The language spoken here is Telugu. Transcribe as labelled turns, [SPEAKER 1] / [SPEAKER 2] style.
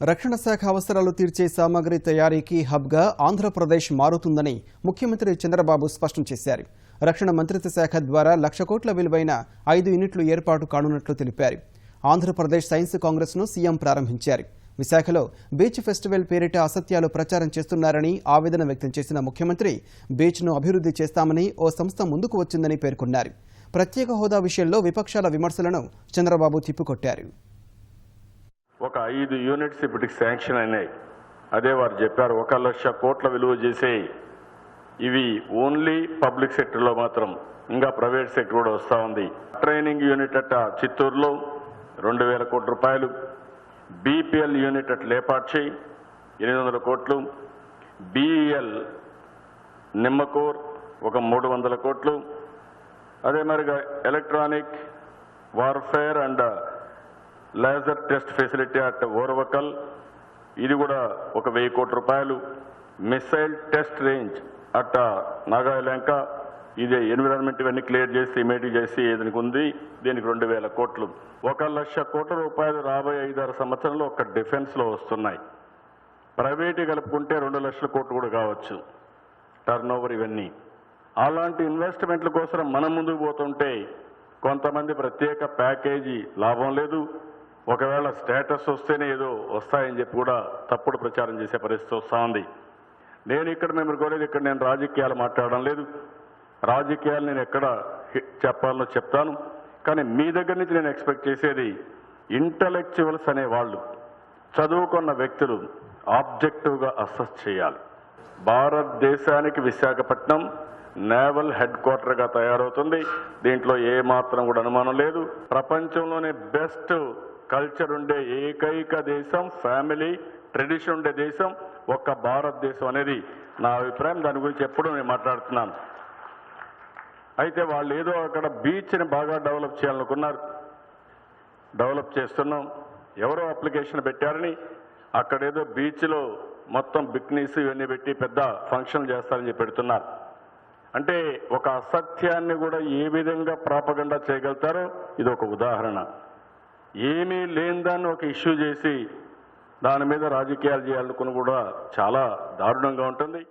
[SPEAKER 1] రక్షణ శాఖ అవసరాలు తీర్చే సామగ్రి తయారీకి హబ్గా ఆంధ్రప్రదేశ్ మారుతుందని ముఖ్యమంత్రి చంద్రబాబు స్పష్టం చేశారు. రక్షణ మంత్రిత్వ శాఖ ద్వారా 1,00,000 కోట్ల విలువైన 5 యూనిట్లు ఏర్పాటు కానున్నట్లు తెలిపారు. ఆంధ్రప్రదేశ్ సైన్స్ కాంగ్రెస్ను సీఎం ప్రారంభించారు. విశాఖలో బీచ్ ఫెస్టివల్ పేరిట అసత్యాలు ప్రచారం చేస్తున్నారని ఆవేదన వ్యక్తం చేసిన ముఖ్యమంత్రి బీచ్ను అభివృద్ధి చేస్తామని ఓ సంస్థ ముందుకు వచ్చిందని పేర్కొన్నారు. ప్రత్యేక హోదా విషయంలో విపక్షాల విమర్శలను చంద్రబాబు తిప్పికొట్టారు.
[SPEAKER 2] ఒక 5 యూనిట్స్ ఇప్పటికి శాంక్షన్ అయినాయి. అదే వారు చెప్పారు 1,00,000 కోట్ల విలువ చేసే ఇవి ఓన్లీ పబ్లిక్ సెక్టర్లో మాత్రం, ఇంకా ప్రైవేట్ సెక్టర్ కూడా వస్తూ ఉంది. ట్రైనింగ్ యూనిట్ అట్ట చిత్తూరులో 2,000 కోట్ల రూపాయలు, బీపీఎల్ యూనిట్ అట్లా ఏర్పాటు చేయి 800 కోట్లు, బీఈఎల్ నిమ్మకూర్ ఒక 300 కోట్లు, అదే మరిగా electronic warfare and laser test facility at Orvakal ఇది కూడా ఒక 1,000 కోట్ల రూపాయలు, మిసైల్ టెస్ట్ రేంజ్ అట్ట నాగాలంక ఇది ఎన్విరాన్మెంట్ ఇవన్నీ క్లియర్ చేసి ఇమేటివ్ చేసి ఏదనికి ఉంది, దీనికి 2,000 కోట్లు. 1,00,000 కోట్ల రూపాయలు రాబోయే 5-6 సంవత్సరంలో ఒక డిఫెన్స్లో వస్తున్నాయి. ప్రైవేటు కలుపుకుంటే 2,00,000 కోట్లు కూడా కావచ్చు టర్న్ ఓవర్ ఇవన్నీ. అలాంటి ఇన్వెస్ట్మెంట్ల కోసం మనం ముందుకు పోతుంటే కొంతమంది ప్రత్యేక ప్యాకేజీ లాభం లేదు, ఒకవేళ స్టేటస్ వస్తేనే ఏదో వస్తాయని చెప్పి కూడా తప్పుడు ప్రచారం చేసే పరిస్థితి వస్తూ ఉంది. నేను ఇక్కడ మేము కోరేది, ఇక్కడ నేను రాజకీయాలు మాట్లాడడం లేదు. రాజకీయాలు నేను ఎక్కడ చెప్పాలనో చెప్తాను, కానీ మీ దగ్గర నుంచి నేను ఎక్స్పెక్ట్ చేసేది ఇంటలెక్చువల్స్ అనే వాళ్ళు, చదువుకున్న వ్యక్తులు ఆబ్జెక్టివ్గా అసెస్ చేయాలి. భారతదేశానికి విశాఖపట్నం నేవల్ హెడ్ క్వార్టర్గా తయారవుతుంది. దీంట్లో ఏమాత్రం కూడా అనుమానం లేదు. ప్రపంచంలోనే బెస్ట్ కల్చర్ ఉండే ఏకైక దేశం, ఫ్యామిలీ ట్రెడిషన్ ఉండే దేశం ఒక్క భారతదేశం అనేది నా అభిప్రాయం. దాని గురించి ఎప్పుడూ నేను మాట్లాడుతున్నాను. అయితే వాళ్ళు ఏదో అక్కడ బీచ్ని బాగా డెవలప్ చేయాలనుకున్నారు, డెవలప్ చేస్తున్నాం, ఎవరో అప్లికేషన్ పెట్టారని అక్కడేదో బీచ్లో మొత్తం బిక్నీస్ ఇవన్నీ పెట్టి పెద్ద ఫంక్షన్ చేస్తారని చెప్పి పెడుతున్నారు. అంటే ఒక అసత్యాన్ని కూడా ఏ విధంగా ప్రాపగండా చేయగలుగుతారో ఇది ఒక ఉదాహరణ. ఏమీ లేనిదాన్ని ఒక ఇష్యూ చేసి దాని మీద రాజకీయాలు చేయాలనుకుని కూడా చాలా దారుణంగా ఉంటుంది.